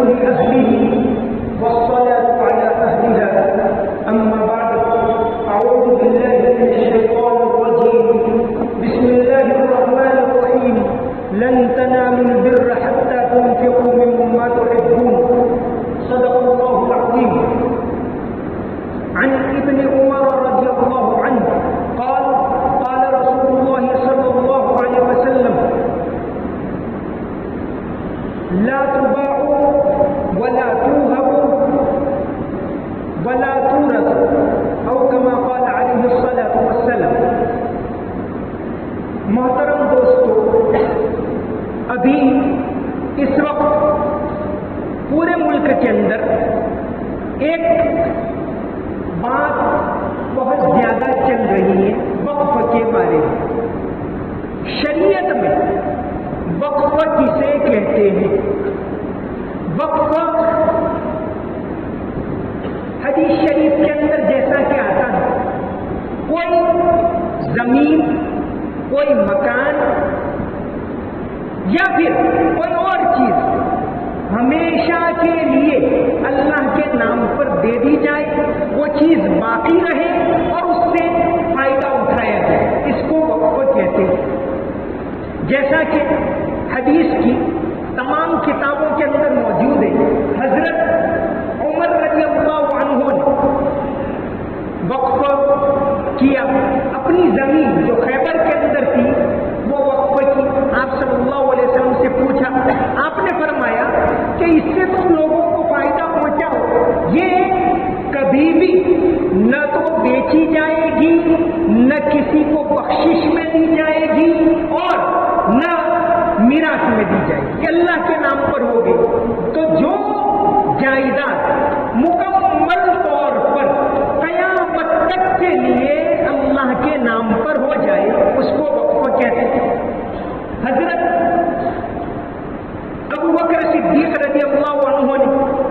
لأهله والصلاة على أهلها. أما بعد، أعوذ بالله من الشيطان الرجيم. بسم الله الرحمن الرحيم. لن تنالوا البر حتى تنفقوا مما تحبون. صدق الله العظيم. عن ابن عمر رضي الله عنه قال قال رسول الله صلى الله عليه وسلم: لا تباعوا ولا توهبوا ولا تورثوا، او كما قال علیہ الصلاۃ والسلام. محترم دوستو، ابھی اس وقت پورے ملک کے اندر ایک بات بہت زیادہ چل رہی ہے وقف کے بارے میں. شریعت میں وقف کسے کہتے ہیں؟ وقف حدیث شریف کے اندر جیسا کہ آتا ہے، کوئی زمین، کوئی مکان یا پھر کوئی اور چیز ہمیشہ کے لیے اللہ کے نام پر دے دی جائے، وہ چیز باقی رہے اور اس سے فائدہ اٹھایا جائے، اس کو وقف کہتے ہیں. جیسا کہ حدیث کی تمام کتابوں کے اندر موجود ہے، حضرت عمر رضی اللہ عنہ نے وقف کیا. اپنی زمین جو خیبر کے اندر تھی وہ وقف کی. آپ صلی اللہ علیہ وسلم سے پوچھا، آپ نے فرمایا کہ اس سے تم لوگوں کو فائدہ پہنچاؤ، یہ کبھی بھی نہ تو بیچی جائے گی، نہ کسی کو بخشش میں دی جائے گی، اور نہ میراث میں دی جائے گی، اللہ کے نام پر ہوگی. تو جو جائیداد مکمل طور پر قیامت تک کے لیے اللہ کے نام پر ہو جائے اس کو وقف کہتے ہیں. حضرت ابو بکر صدیق رضی اللہ عنہ نے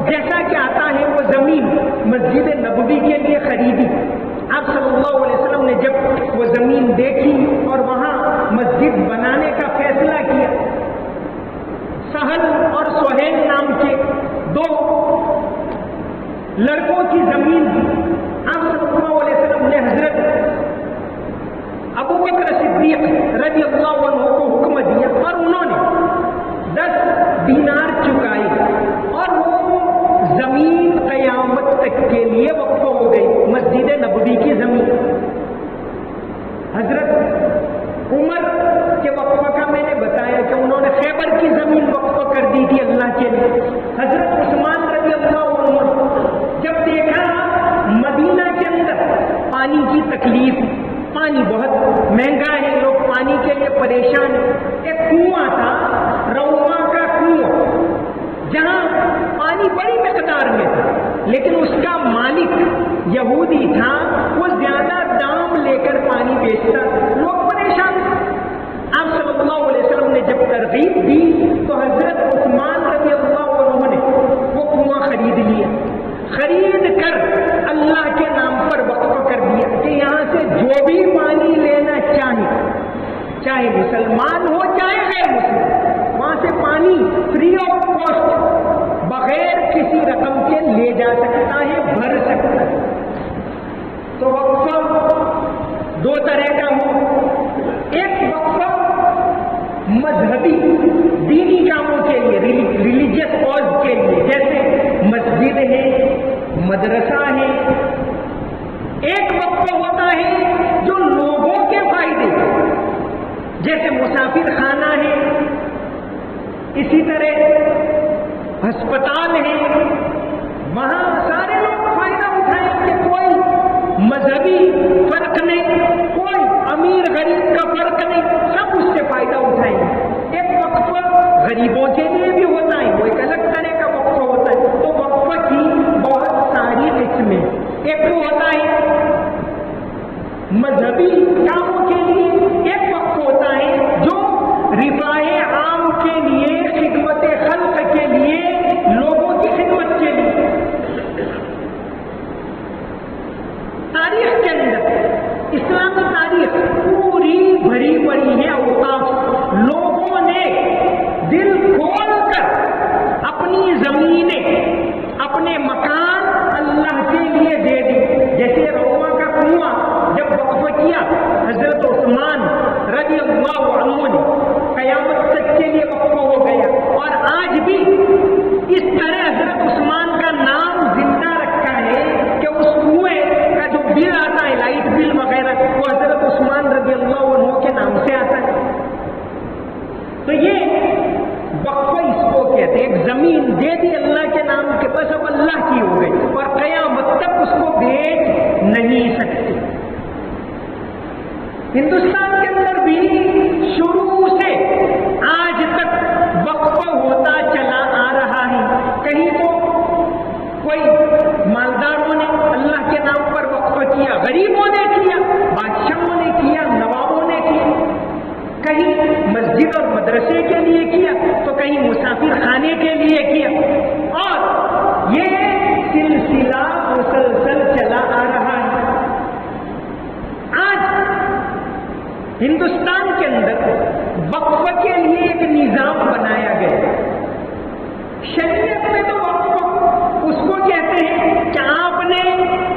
جیسا کہ آتا ہے وہ زمین مسجد نبوی کے لیے خریدی. آپ صلی اللہ علیہ وسلم نے جب وہ زمین دیکھی اور وہاں مسجد بنانے کا فیصلہ کیا، سہل اور سہیل نام کے دو لڑکوں کی زمین دی. آپ صلی اللہ علیہ وسلم نے حضرت ابو بکر صدیق رضی اللہ عنہ کو حکم دیا اور انہوں نے 10 دینار چکائے اور وہ زمین قیامت تک کے لیے وقف ہو گئی، مسجد نبوی کی زمین. حضرت عمر کے وقف کا میں نے بتایا کہ انہوں نے خیبر کی زمین وقف کر دی تھی اللہ کے لیے. حضرت عثمان رضی اللہ عنہ جب دیکھا مدینہ کے اندر پانی کی تکلیف، پانی بہت مہنگا ہے، لوگ پانی کے لیے پریشان ہیں. ایک کنواں تھا، روا کا کنواں، جہاں پانی بڑی مقدار میں تھا، لیکن اس کا مالک یہودی تھا، وہ زیادہ دام لے کر پانی بیچتا تھا، لوگ پریشان تھے. آپ صلی اللہ علیہ وسلم نے جب ترغیب دی تو حضرت عثمان رضی اللہ عنہ نے وہ کنواں خرید لیا، خرید کر اللہ کے نام پر وقف کر دیا کہ یہاں سے جو بھی پانی لینا چاہے مسلمان ہو چاہے غیر مسلم، وہاں سے پانی فری آف کاسٹ بغیر کسی رقم کے لے جا سکتا ہے، بھر سکتا ہے. تو وقف 2 طرح کا ہو. ایک وقف مذہبی دینی کاموں کے لیے، ریلیجیس کاز کے لیے، جیسے مسجد ہے، مدرسہ ہے. ایک وقف ہوتا ہے جو لوگوں کے فائدے، جیسے مسافر خانہ ہے، اسی طرح ہسپتال ہے، وہاں سارے لوگ فائدہ اٹھائیں کہ کوئی مذہبی فرق نہیں، کوئی امیر غریب کا فرق نہیں، سب اس سے فائدہ اٹھائیں. ایک وقف غریبوں کے لیے بھی ہوتا ہے، وہ ایک الگ طرح کا وقف ہوتا ہے. تو وقف کی بہت ساری قسمیں. ایک تو ہوتا ہے مذہبی کاموں کے لیے، ایک وقف ہوتا ہے جو رفاہ عام کے لیے، خدمت خلق کے لیے، لوگوں کی خدمت کے لیے. کہیں مسجد اور مدرسے کے لیے کیا تو کہیں مسافر خانے کے لیے کیا، اور یہ سلسلہ مسلسل چلا آ رہا ہے۔ آج ہندوستان کے اندر وقف کے لیے ایک نظام بنایا گیا۔ شریعت میں تو وقف اس کو کہتے ہیں کہ آپ نے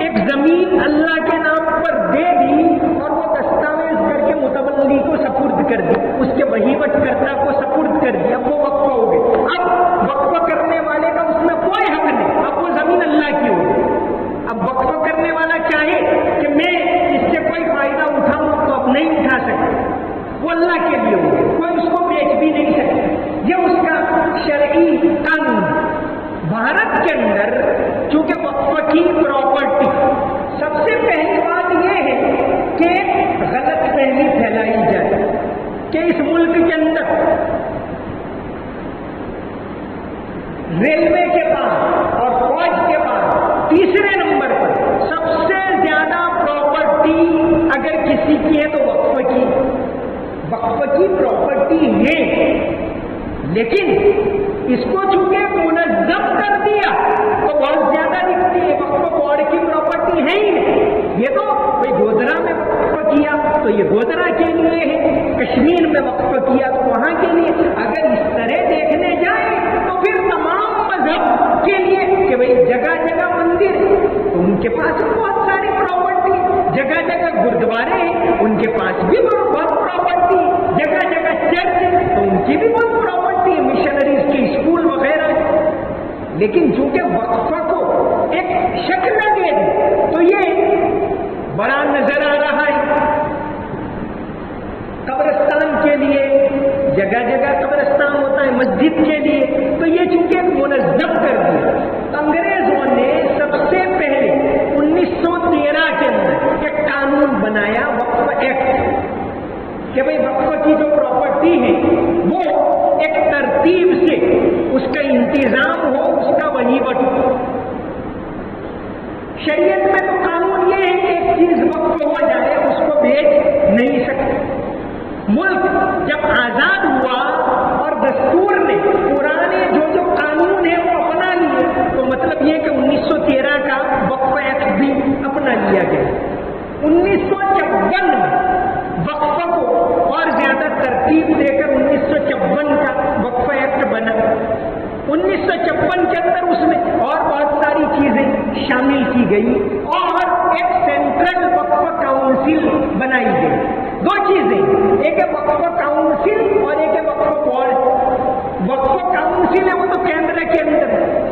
ایک زمین اللہ کے نام پر دے دی اور وہ دستاویز کر کے متولی کو سپرد کر دی، اس کے وہیبت کرتا کو سپرد کر دیا، اب وہ وقف ہو گئی۔ اب وقف کرنے والے کا اس میں کوئی حق نہیں، اب وہ زمین اللہ کی ہوگی۔ اب وقف کرنے والا چاہے کہ میں اس سے کوئی فائدہ اٹھاؤں تو اب نہیں اٹھا سکتا، وہ اللہ کے لیے ہوگی، کوئی اس کو بیچ بھی نہیں سکتا، یہ اس کا شرعی قانون۔ بھارت کے اندر چونکہ وقف کی پراپرٹی، سب سے پہلی بات یہ ہے کہ غلط فہمی پھیلائی جائے کہ اس ملک کے اندر ریلوے کے بعد اور فوج کے بعد تیسرے نمبر پر سب سے زیادہ پراپرٹی اگر کسی کی ہے تو وقف کی پراپرٹی ہے، لیکن اس کو چونکہ منظم کر دیا تو بہت زیادہ دکھتی ہے۔ وقف بورڈ کی پراپرٹی ہے ہی نہیں، یہ تو کوئی گودرا میں وقف کیا تو یہ گودرا کے لیے ہے، کشمیر میں وقف کیا تو وہاں کے لیے۔ اگر اس طرح دیکھنے جائیں تو پھر تمام مذہب کے لیے کہ بھئی جگہ جگہ مندر تو ان کے پاس بہت ساری پراپرٹی، جگہ جگہ گردوارے ہیں ان کے پاس بھی بہت پراپرٹی، جگہ جگہ چرچ تو ان کی بھی بہت پراپرٹی ہے، مشنریز کے اسکول وغیرہ۔ لیکن چونکہ وقف کو ایک شکل دے دی تو یہ بڑا نظر آ رہا ہے۔ قبرستان کے لیے جگہ جگہ قبرستان ہوتا ہے، مسجد کے لیے تو یہ چونکہ منظم کر دیا۔ انگریزوں نے سب سے پہلے 1913 کے اندر ایک قانون بنایا، وقف ایکٹ، کہ بھئی وقف کی جو پراپرٹی ہے وہ ایک ترتیب سے اس کا انتظام ہو، اس کا وہیبت ہو۔ شریعت میں تو قانون یہ ہے کہ ایک چیز وقف ہو جائے اس کو بیچ نہیں سکتے۔ ملک جب آزاد ہوا اور دستور نے پرانے جو قانون ہے وہ اپنا لیے تو مطلب یہ کہ 1913 کا وقف ایکٹ بھی اپنا لیا گیا۔ 1954 میں وقف کو اور زیادہ ترتیب دے کر 1954 کا وقف ایکٹ بنا۔ 1954 کے اندر اس میں اور بہت ساری چیزیں شامل کی گئی اور ایک سینٹرل وقف کاؤنسل بنائی گئی۔ دو چیزیں، ایک ہے وقف کاؤنسل اور ایک ہے وقف بورڈ۔ وقف کاؤنسل ہے وہ تو کیندر کے اندر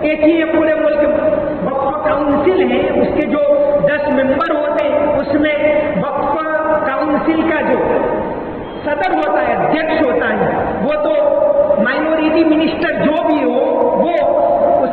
ایک ہی ہے پورے ملک میں، وقف کاؤنسل ہے اس کے جو 10 ممبر ہوتے ہیں، اس میں وقف کاؤنسل کا جو صدر ہوتا ہے، اಧ್ಯکش ہوتا ہے، وہ تو مائنورٹی منسٹر جو بھی ہو وہ اس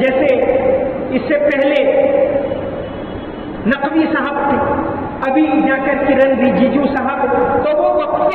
جیسے اس سے پہلے نقوی صاحب تھے، ابھی جا کر کرن رجیجو صاحب، تو وہ وقف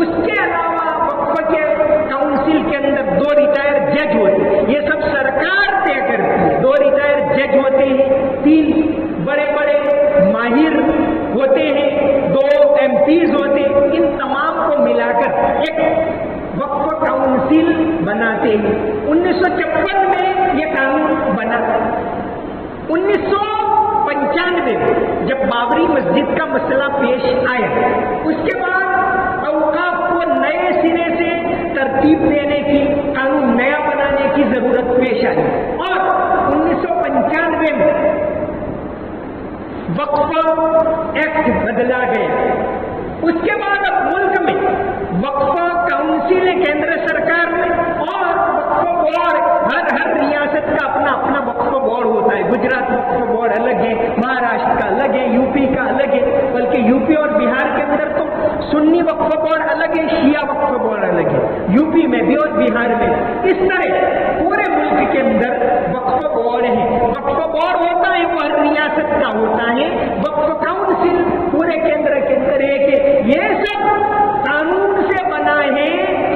اس کے علاوہ وقف کے کاؤنسل کے اندر 2 ریٹائر جج ہوتے ہیں، یہ سب سرکار طے کرتی ہے۔ 2 ریٹائر جج ہوتے ہیں، 3 بڑے بڑے ماہر ہوتے ہیں، 2 MPs ہوتے ہیں، ان تمام کو ملا کر ایک وقف کاؤنسل بناتے ہیں۔ 1954 میں یہ قانون بنا۔ 1995 میں جب بابری مسجد کا مسئلہ پیش آیا، اس کے بعد اوقاف کو نئے سرے سے ترتیب دینے کی، قانون نیا بنانے کی ضرورت پیش آئی اور 1995 میں وقف ایکٹ بدلا گیا۔ اس کے بعد اب ملک میں وقف کاؤنسل ہے کیندر سرکار میں، اور وقف بورڈ ہر ریاست کا اپنا اپنا وقف بورڈ ہوتا ہے۔ گجرات وقف بورڈ الگ ہے، مہاراشٹر کا الگ ہے، یوپی کا الگ ہے، بلکہ یوپی اور بہار کے اندر تو سنی وقف بورڈ الگ ہے، شیعہ وقف بورڈ الگ ہے، یوپی میں بھی اور بہار میں۔ اس طرح پورے ملک کے اندر وقف بورڈ ہے۔ وقف بورڈ ہوتا ہے وہ ہر ریاست کا ہوتا ہے، وقف کاؤنسل پورے کیندر کے اندر ہے کہ یہ سب قانون سے بنا ہے۔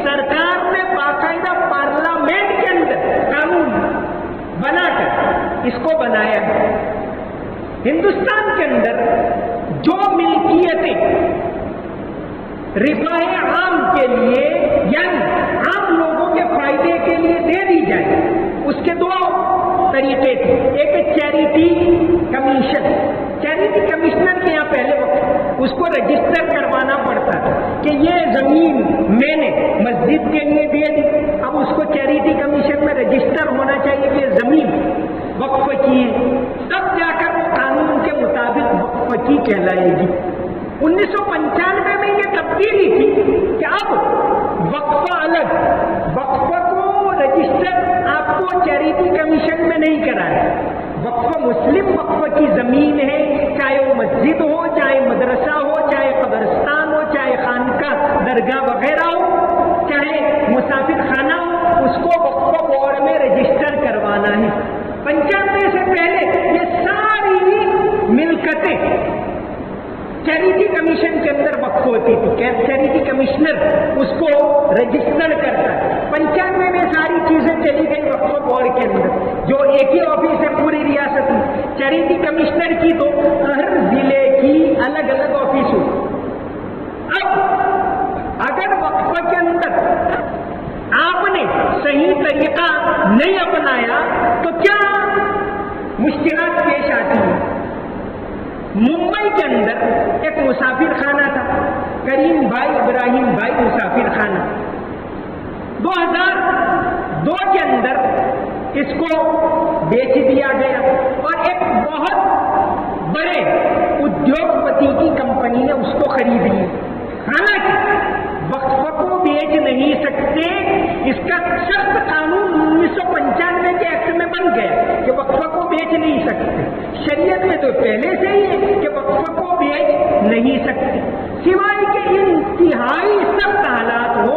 سرکار نے باقاعدہ پارلیمنٹ کے اندر قانون بنا کر اس کو بنایا ہے۔ ہندوستان کے اندر جو رفاہ عام کے لیے یعنی عام لوگوں کے فائدے کے لیے دے دی جائے، اس کے دو طریقے تھے. ایک چیریٹی کمیشن. چیریٹی کمشنر کے یہاں پہلے وقت اس کو رجسٹر کروانا پڑتا تھا کہ یہ زمین میں نے مسجد کے لیے دے دی. اب اس کو چیریٹی کمیشن میں رجسٹر ہونا چاہیے کہ یہ زمین وقف کی ہے، تب جا کر وہ قانون کے مطابق وقف کی کہلائے گی. 1995 میں یہ تبدیلی تھی کہ اب وقفہ الگ، وقفہ کو رجسٹر آپ کو چیریٹی کمیشن میں نہیں کرانا. وقفہ مسلم وقفہ کی زمین ہے، چاہے وہ مسجد ہو، چاہے مدرسہ ہو، چاہے قبرستان ہو، چاہے خانقاہ درگاہ وغیرہ ہو، چاہے مسافر خانہ ہو، اس کو وقفہ بورڈ میں رجسٹر کروانا ہے. 95 سے پہلے یہ ساری ملکتیں چیریٹی کمیشن کے اندر وقف ہوتی تھی. چیریٹی کمشنر اس کو رجسٹر کرتا ہے. 95 میں ساری چیزیں چلی گئی وقف بورڈ کے اندر، جو ایک ہی آفس ہے پوری ریاست میں. چیریٹی کمشنر کی تو ہر ضلع کی الگ الگ آفس ہوئی. اب اگر وقف کے اندر آپ نے صحیح طریقہ نہیں اپنایا تو کیا مشکلات پیش آتی ہیں. ممبئی کے اندر ایک مسافر خانہ تھا، کریم بھائی ابراہیم بھائی مسافر خانہ. 2002 کے اندر اس کو بیچ دیا گیا اور ایک بہت بڑے ادیوگ پتی کی کمپنی نے اس کو خرید لی. حالانکہ وقف کو بیچ نہیں سکتے، اس کا سخت قانون 1995 کے ایکٹ میں بن گیا کہ وقف کو بیچ نہیں سکتے. شریعت میں تو پہلے سے ہی ہے کہ وقف کو بیچ نہیں سکتے، سوائے کہ انتہائی سخت حالات ہو.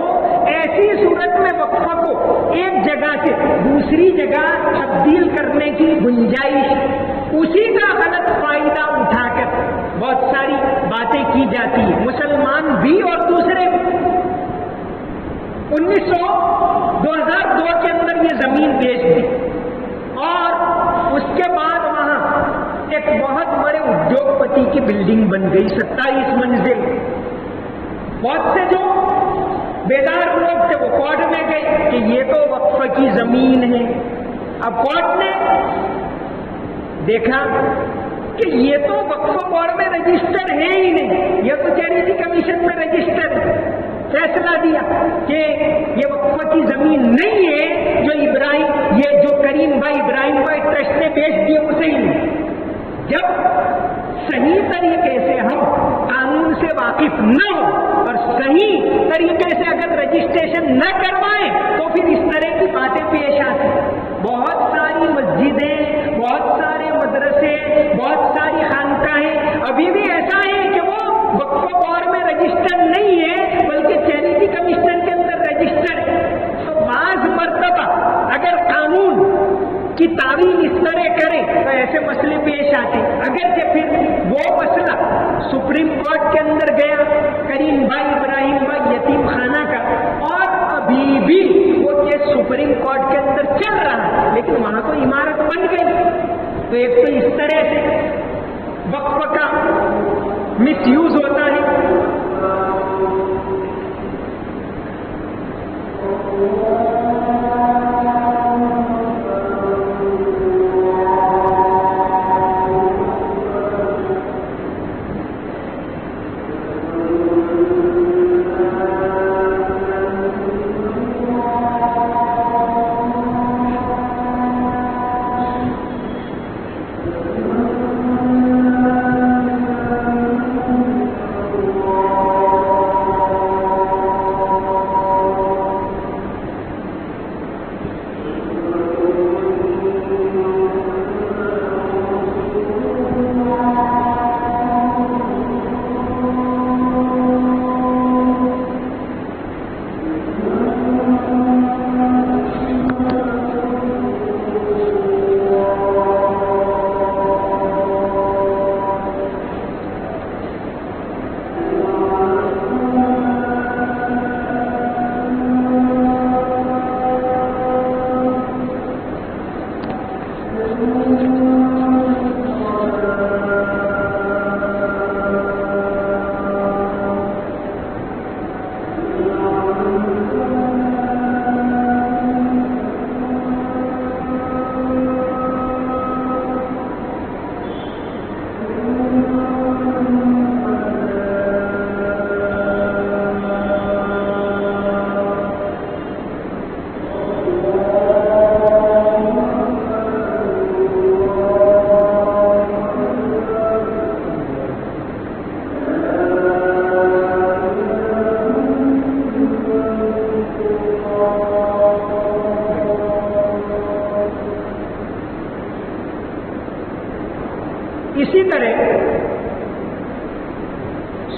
ایسی صورت میں وقف کو ایک جگہ سے دوسری جگہ تبدیل کرنے کی گنجائش، اسی کا غلط فائدہ اٹھا کر بہت ساری باتیں کی جاتی ہیں، مسلمان بھی اور دوسرے بھی. 2002 کے اندر یہ زمین بیچ دی اور اس کے بعد وہاں ایک بہت بڑے ادیوگ پتی کی بلڈنگ بن گئی، 27 منزل. بہت سے جو بیدار لوگ تھے وہ کورٹ میں گئے کہ یہ تو وقف کی زمین ہے. اب کورٹ نے دیکھا کہ یہ تو وقف بورڈ میں رجسٹر ہے ہی نہیں، یہ تو چیریٹی کمیشن میں رجسٹر ہے. فیصلہ دیا کہ یہ وقف کی زمین نہیں ہے، جو کریم بھائی ابراہیم بھائی ٹرسٹ نے بیچ دیے اسے ہی نہیں. جب صحیح طریقے سے ہم قانون سے واقف نہ ہو اور صحیح طریقے سے اگر رجسٹریشن نہ کروائیں تو پھر اس طرح کی باتیں پیش آتی. بہت ساری مسجدیں، بہت سارے مدرسے، بہت ساری خانقاہیں ابھی بھی ایسا ہے کہ وہ وقف بورڈ میں رجسٹر نہیں ہے بلکہ چیریٹی کمیشن کے اندر رجسٹر ہے. تو بعض مرتبہ اگر قانون کی تعویل اس طرح کرے تو ایسے مسئلے پیش آتے. اگرچہ پھر وہ مسئلہ سپریم کورٹ کے اندر گیا، کریم بھائی ابراہیم بھائی یتیم خانہ کا، اور ابھی بھی وہ کیس سپریم کورٹ کے اندر چل رہا ہے، لیکن وہاں تو عمارت بن گئی. تو ایک تو اس طرح سے وقف کا مس یوز ہوتا ہے.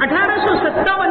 1857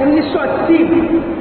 1980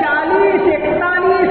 40-41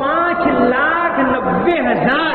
5,90,000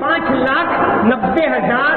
5,90,000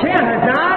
6,000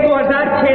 2006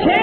6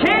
6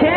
6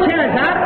6,000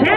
6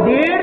1.5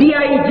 DIG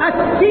80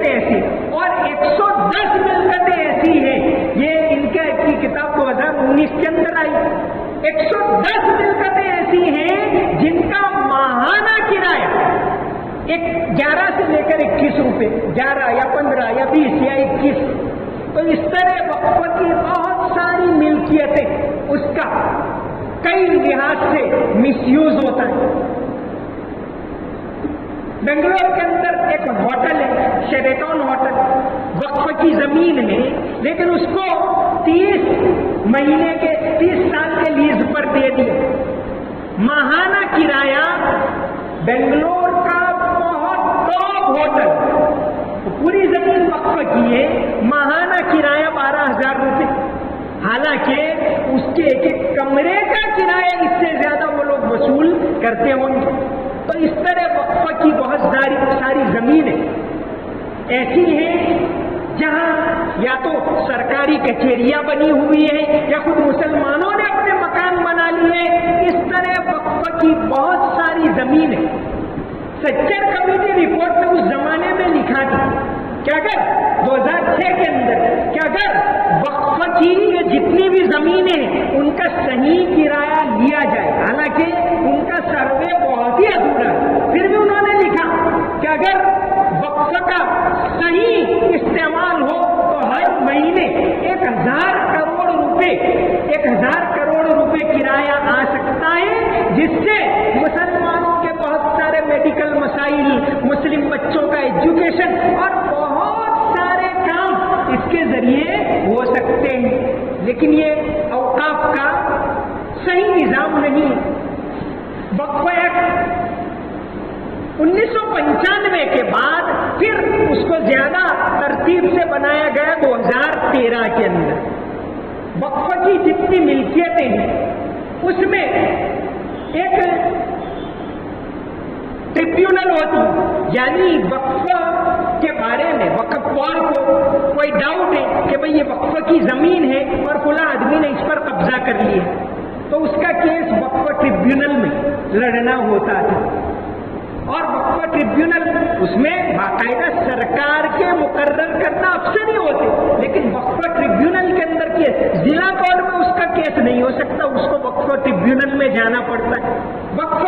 ملکتیں ایسی اور 110 ملکتیں ایسی ہیں، یہ ان کی کتاب 2019 کے اندر آئی، 110 ملکتیں ایسی ہیں جن کا ماہانہ کرایہ 11 سے لے کر 21 روپے، 11 یا 15 یا 20 یا 21. تو اس طرح وقف کی بہت ساری ملکیتیں، اس کا کئی لحاظ سے مس یوز ہوتا ہے. بنگلور کے اندر ایک ہوٹل ہے، شیریٹون ہوٹل، وقف کی زمین ہے، لیکن اس کو 30 مہینے کے 30 سال کے لیز پر دے دیا. ماہانہ کرایہ بنگلور کا بہت ٹاپ ہوٹل، پوری زمین وقف کی ہے، ماہانہ کرایہ 12,000 روپے. حالانکہ اس کے ایک ایک کمرے کا کرایہ اس سے زیادہ وہ لوگ وصول کرتے ہوں گے. تو اس طرح وقف کی بہت ساری زمینیں ایسی ہیں جہاں یا تو سرکاری کچہریاں بنی ہوئی ہیں یا خود مسلمانوں نے اپنے مکان بنا لیے. اس طرح وقف کی بہت ساری زمینیں. سچر کمیٹی رپورٹ میں اس زمانے میں لکھا تھا کہ اگر 2006 کے اندر کہ اگر وقف کی یہ جتنی بھی زمینیں ہیں ان کا صحیح کرایہ لیا جائے، حالانکہ ان کا سروے بہت ہی ادھورا ہے، پھر بھی انہوں نے لکھا کہ اگر وقف کا صحیح استعمال ہو تو ہر مہینے 1,000 کروڑ روپے کرایہ آ سکتا ہے، جس سے مسلمانوں کے بہت سارے میڈیکل مسائل، مسلم بچوں کا ایجوکیشن اور بہت سارے کام اس کے ذریعے ہو سکتے ہیں. لیکن یہ اوقاف کا صحیح نظام نہیں. وقف ایکٹ 1995 کے بعد پھر اس کو زیادہ ترتیب سے بنایا گیا 2013 کے اندر. وقف کی جتنی ملکیتیں ہیں اس میں ایک ٹریبیونل ہوتی، یعنی وقف کے بارے میں وقف وار کو کوئی ڈاؤٹ ہے کہ بھئی یہ وقف کی زمین ہے اور فلاں آدمی نے اس پر قبضہ کر لیا، تو اس کا کیس وقف ٹریبیونل میں لڑنا ہوتا تھا. اور وقف ٹریبیونل اس میں باقاعدہ سرکار کے مقرر کرنا افسر ہی ہوتے، لیکن وقف ٹریبیونل کے اندر کیس ضلع کورٹ میں اس کا کیس نہیں ہو سکتا، اس کو وقف ٹریبیونل میں جانا پڑتا ہے. وقف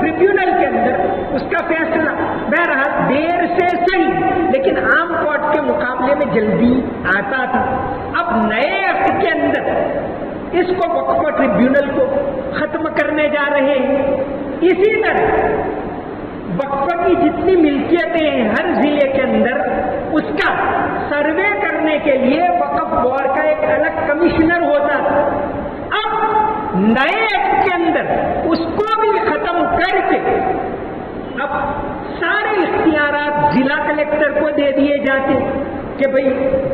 ٹریبیونل کے اندر اس کا فیصلہ بہرحال دیر سے صحیح لیکن عام کورٹ کے مقابلے میں جلدی آتا تھا. اب نئے ایکٹ کے اندر اس کو وقف ٹریبیونل کو ختم کرنے جا رہے ہیں. اسی طرح وقف کی جتنی ملکیتیں ہیں ہر ضلع کے اندر اس کا سروے کرنے کے لیے وقف بورڈ کا ایک الگ کمشنر ہوتا تھا. اب نئے ایکٹ کے اندر اس کو بھی ختم کر کے اب سارے اختیارات ضلع کلیکٹر کو دے دیے جاتے کہ بھئی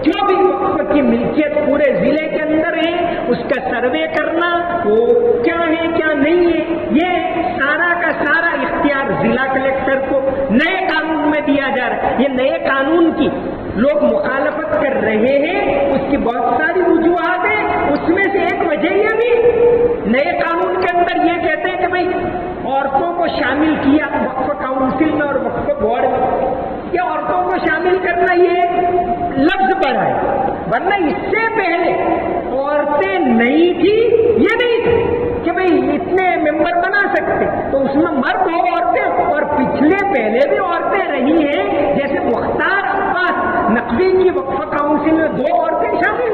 جو بھی وقف کی ملکیت پورے ضلع کے اندر ہے اس کا سروے کرنا، وہ کیا ہے کیا نہیں ہے، یہ سارا کا سارا اختیار ضلع کلیکٹر کو نئے قانون میں دیا جا رہا ہے. یہ نئے قانون کی لوگ مخالفت کر رہے ہیں، اس کی بہت ساری وجوہات ہیں. اس میں سے ایک وجہ یہ بھی نئے قانون کے اندر یہ کہتے ہیں کہ بھئی عورتوں کو شامل کیا وقف کاؤنسل میں اور وقف بورڈ میں. یہ عورتوں کو شامل کرنا یہ لفظ بڑا ہے، ورنہ اس سے پہلے عورتیں نہیں تھی، یہ نہیں تھی کہ بھئی اتنے ممبر بنا سکتے، تو اس میں مرد ہو عورتیں، اور پچھلے پہلے بھی عورتیں رہی ہیں. جیسے مختار عباس نقوی کی وقف کاؤنسل میں 2 عورتیں شامل.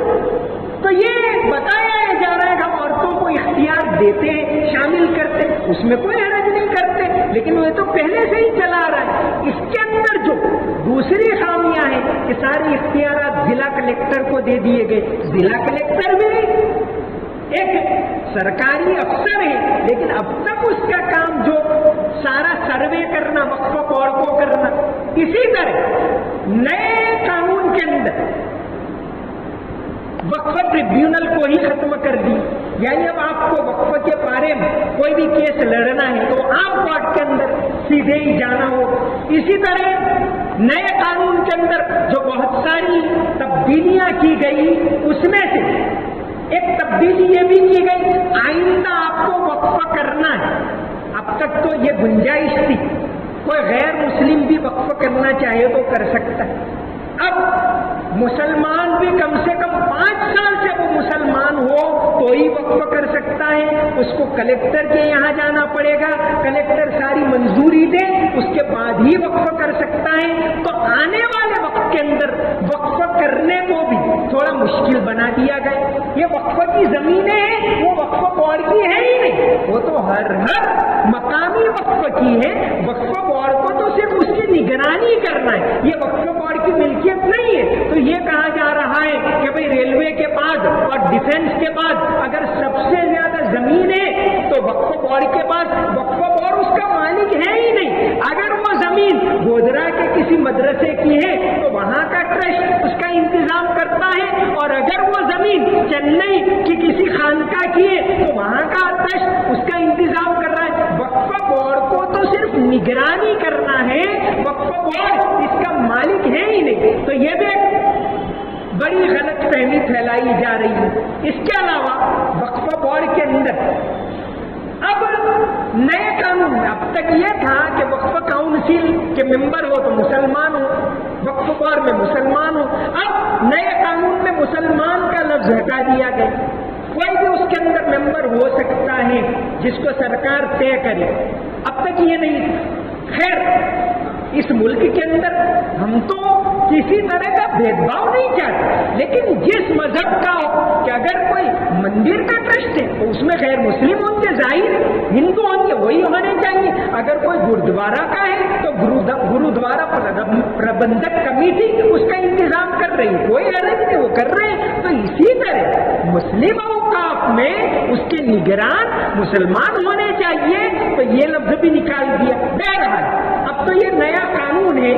تو یہ بتایا جا رہا ہے کہ ہم عورتوں کو اختیار دیتے ہیں، شامل کرتے، اس میں کوئی حرج نہیں کرتے، لیکن وہ تو پہلے سے ہی چلا رہا ہے. اس کے اندر جو دوسری خامیاں ہیں کہ سارے اختیارات ضلع کلیکٹر کو دے دیے گئے. ضلع کلیکٹر بھی ایک سرکاری افسر ہے، لیکن اب تک اس کا کام جو سارا سروے کرنا، وقف بورڈ کو کرنا. اسی طرح نئے قانون کے اندر وقف ٹریبیونل کو ہی ختم کر دی، یعنی اب آپ کو وقف کے بارے میں کوئی بھی کیس لڑنا ہے تو عام کورٹ کے اندر سیدھے ہی جانا ہو. اسی طرح نئے قانون کے اندر جو بہت ساری تبدیلیاں کی گئی، اس میں سے ایک تبدیلی یہ بھی کی گئی آئندہ آپ کو وقف کرنا ہے. اب تک تو یہ گنجائش تھی کوئی غیر مسلم بھی وقف کرنا چاہے تو کر سکتا ہے. اب مسلمان بھی کم سے کم 5 سال سے وہ مسلمان ہو تو ہی وقف کر سکتا ہے. اس کو کلیکٹر کے یہاں جانا پڑے گا, کلیکٹر ساری منظوری دے, اس کے بعد ہی وقف کر سکتا ہے. تو آنے والے وقت کے اندر وقف کرنے کو بھی تھوڑا مشکل بنا دیا گیا. یہ وقف کی زمینیں ہیں, وہ وقف بورڈ کی ہے ہی نہیں, وہ تو ہر مقامی وقف کی ہے. وقف بورڈ کو تو صرف اس کی نگرانی کرنا ہے, یہ وقف بورڈ کی ملکیت نہیں ہے. تو یہ کہا جا رہا ہے کہ بھئی ریلوے کے بعد اور ڈیفنس کے بعد اگر سب سے زیادہ زمین ہے تو وقف بورڈ کے پاس, وقف بورڈ اس کا مالک ہے ہی نہیں. اگر وہ زمین گودرا کے کسی مدرسے کی ہے تو وہاں کا ٹرسٹ اس کا انتظام کرتا ہے, اور اگر وہ زمین چنئی کی کسی خانقاہ کی ہے تو وہاں کا ٹرسٹ اس کا انتظام کر رہا ہے. وقف بورڈ کو تو صرف نگرانی کرنا ہے, وقف بورڈ اس کا مالک ہے ہی نہیں. تو یہ بھی بڑی غلط فہمی پھیلائی جا رہی ہے. اس کے علاوہ وقف بورڈ کے اندر اب نئے قانون میں, اب تک یہ تھا کہ وقف کاؤنسل کے ممبر ہو تو مسلمان ہو, وقف بورڈ میں مسلمان ہو. اب نئے قانون میں مسلمان کا لفظ ہٹا دیا گیا. کوئی بھی اس کے اندر ممبر ہو سکتا ہے جس کو سرکار طے کرے. اب تک یہ نہیں. خیر, اس ملک کے اندر ہم تو کسی طرح کا بھید بھاؤ نہیں چاہتے, لیکن جس مذہب کا ہو کہ اگر کوئی مندر کا ٹرسٹ ہے تو اس میں غیر مسلم ہوں گے, ظاہر ہندو ہوں گے, وہی ہونے چاہیے. اگر کوئی گرودوارا کا ہے تو گرودوارا پربندھک کمیٹی اس کا انتظام کر رہی ہے, کوئی حرج نہیں, وہ کر رہے ہیں. تو اسی طرح مسلم اوقاف میں اس کے نگران مسلمان ہونے چاہیے, تو یہ لفظ بھی نکال دیا. بہرحال اب تو یہ نیا قانون ہے,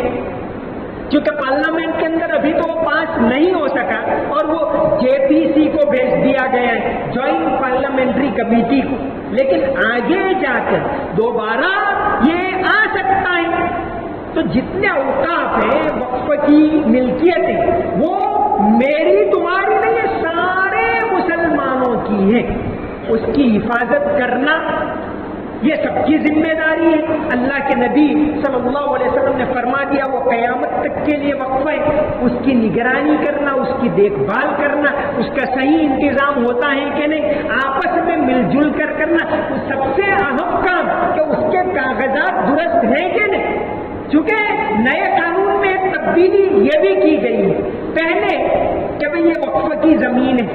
چونکہ پارلیمنٹ کے اندر ابھی تو وہ پاس نہیں ہو سکا اور وہ JPC کو بھیج دیا گیا ہے, جوائنٹ پارلیمنٹری کمیٹی کو. لیکن آگے جا کر دوبارہ یہ آ سکتا ہے. تو جتنے اوقاف ہیں وقف کی ملکیتیں وہ میری تمہاری نہیں, سارے مسلمانوں کی ہیں. اس کی حفاظت کرنا یہ سب کی ذمہ داری ہے. اللہ کے نبی صلی اللہ علیہ وسلم نے فرما دیا وہ قیامت تک کے لیے وقف ہے. اس کی نگرانی کرنا, اس کی دیکھ بھال کرنا, اس کا صحیح انتظام ہوتا ہے کہ نہیں, آپس میں مل جل کر کرنا. سب سے اہم کام کہ اس کے کاغذات درست ہیں کہ نہیں. چونکہ نئے قانون میں ایک تبدیلی یہ بھی کی گئی ہے. پہلے کہ بھئی یہ وقف کی زمین ہے,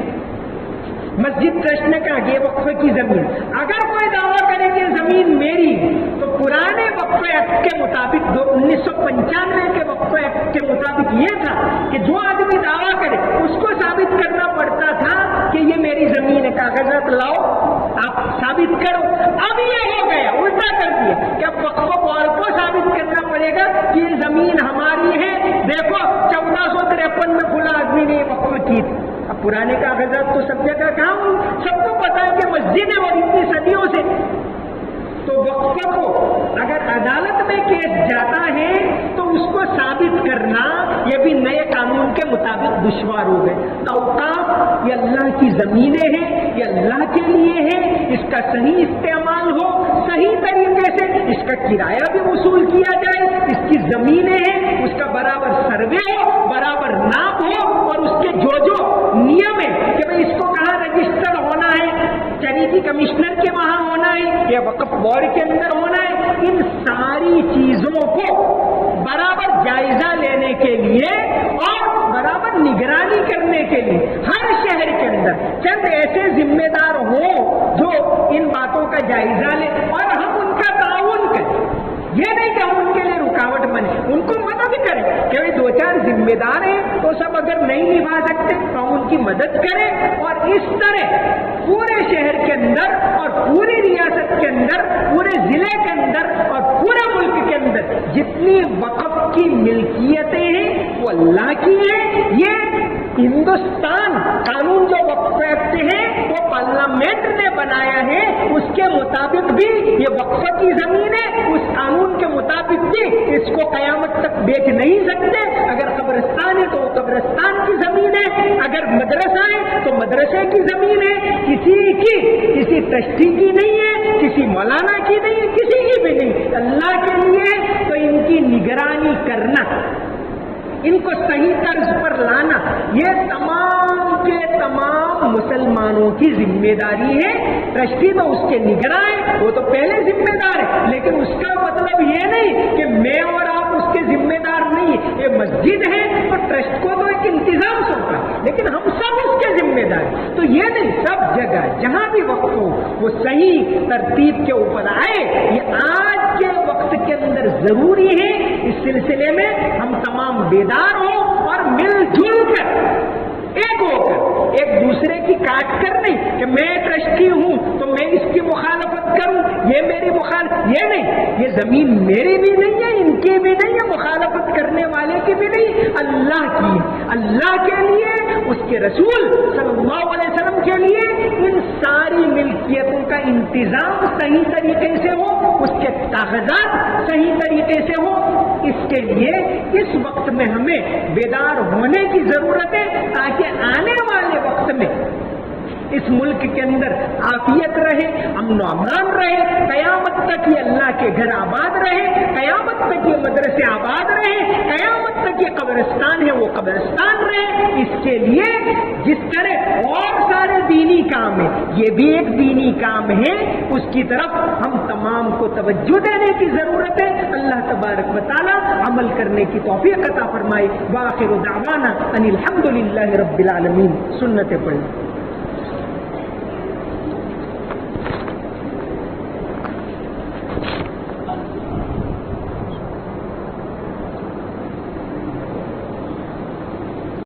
مسجد ٹرسٹ نے کہا کہ یہ وقف کی زمین. اگر کوئی دعویٰ کرے کہ زمین میری, تو پرانے وقف ایکٹ کے مطابق 1995 کے وقف ایکٹ کے مطابق یہ تھا کہ جو آدمی دعویٰ کرے اس کو ثابت کرنا پڑتا تھا کہ یہ میری زمین ہے, کاغذات لاؤ, آپ ثابت کرو. اب یہ ہو گیا, الٹا کر دیا کہ اب وقف بورڈ کو ثابت کرنا پڑے گا کہ یہ زمین ہماری ہے. دیکھو 1453 میں کھلا آدمی نے وقف کی تھی. اب پرانے کاغذات تو سب جگہ کہاں ہوں, سب کو پتا ہے کہ مسجد ہے اور اتنی صدیوں سے. تو وقف کو اگر عدالت میں کیس جاتا ہے تو اس کو ثابت کرنا یہ بھی نئے قانون کے مطابق دشوار ہو گئے. اوقاف یہ اللہ کی زمینیں ہیں, یہ اللہ کے لیے ہے, اس کا صحیح استعمال ہو, صحیح طریقے سے اس کا کرایہ بھی وصول کیا جائے. اس کی زمینیں ہیں, اس کا برابر سروے ہو, برابر ناپ ہو, اور اس کے جو نیم ہے کہ بھئی اس کو کہاں رجسٹر ہونا ہے, چریٹی کمشنر کے وہاں ہونا ہے یا وقف بورڈ کے اندر ہونا ہے. ان ساری چیزوں کو برابر جائزہ لینے کے لیے اور برابر نگرانی کرنے کے لیے ہر شہر کے اندر چند ایسے ذمہ دار ہوں جو ان باتوں کا جائزہ لیں اور ہم ان کا تعاون کریں. یہ نہیں کہ ہم ان کے لیے رکاوٹ بنے, ان کو مدد کریں کہ 2-4 ذمہ دار ہیں تو سب اگر نہیں نبھا سکتے تو ہم ان کی مدد کریں. اور اس طرح پورے شہر کے اندر اور پوری ریاست کے اندر, پورے ضلع کے اندر اور پورے ملک کے اندر جتنی وقف کی ملکیتیں ہیں وہ اللہ کی ہیں. یہ ہندوستان قانون جو وقف ایکٹ ہے وہ پارلیمنٹ نے بنایا ہے, اس کے مطابق بھی یہ وقف کی زمین ہے. اس قانون کے مطابق بھی اس کو قیامت تک بیچ نہیں سکتے. اگر قبرستان ہے تو وہ قبرستان کی زمین ہے, اگر مدرسہ ہے تو مدرسے کی زمین ہے. کسی ٹرسٹی کی نہیں ہے, کسی مولانا کی نہیں، کسی کی بھی نہیں، اللہ کے لیے، تو ان کی نگرانی کرنا، ان کو صحیح طرز پر لانا، یہ تمام کے تمام مسلمانوں کی ذمہ داری ہے۔ ٹرسٹی تو اس کے نگراں ہے، وہ تو پہلے ذمہ دار ہے، لیکن اس کا مطلب یہ نہیں کہ میں اور آپ اس کے ذمہ دار نہیں ہیں۔ یہ مسجد ہے تو ٹرسٹ کو تو ایک انتظام سونپا ہے، لیکن ہم سب اس کے ذمہ دار ہیں۔ تو یہ نہیں، سب جگہ جہاں بھی وقت ہو وہ صحیح ترتیب کے اوپر آئے، یہ آج کے وقت کے اندر ضروری ہے۔ اس سلسلے میں ہم تمام بیدار ہوں اور مل جل کر، ایک ہو کر، ایک دوسرے کی کاٹ کر نہیں کہ میں ٹرسٹی ہوں تو میں اس کی مخالفت کروں، یہ میری مخالفت، یہ نہیں، یہ زمین میری بھی نہیں ہے، ان کی بھی نہیں ہے، مخالفت کرنے والے کی بھی نہیں، اللہ کی، اللہ کے لیے، اس کے رسول صلی اللہ علیہ وسلم کے لیے ان ساری ملکیتوں کا انتظام صحیح طریقے سے ہو، اس کے کاغذات صحیح طریقے سے ہو۔ اس کے لیے اس وقت میں ہمیں بیدار ہونے کی ضرورت ہے تاکہ آنے والے وقت میں اس ملک کے اندر عافیت رہے، امن و امان رہے، قیامت تک یہ اللہ کے گھر آباد رہے، قیامت تک یہ مدرسے آباد رہے، قیامت تک یہ قبرستان ہے وہ قبرستان رہے۔ اس کے لیے جس طرح اور سارے دینی کام ہیں، یہ بھی ایک دینی کام ہے، اس کی طرف ہم تمام کو توجہ دینے کی ضرورت ہے۔ اللہ تبارک و تعالی عمل کرنے کی توفیق عطا فرمائے۔ وآخر دعوانا ان الحمد للہ رب العالمین۔ سنت پڑھیں۔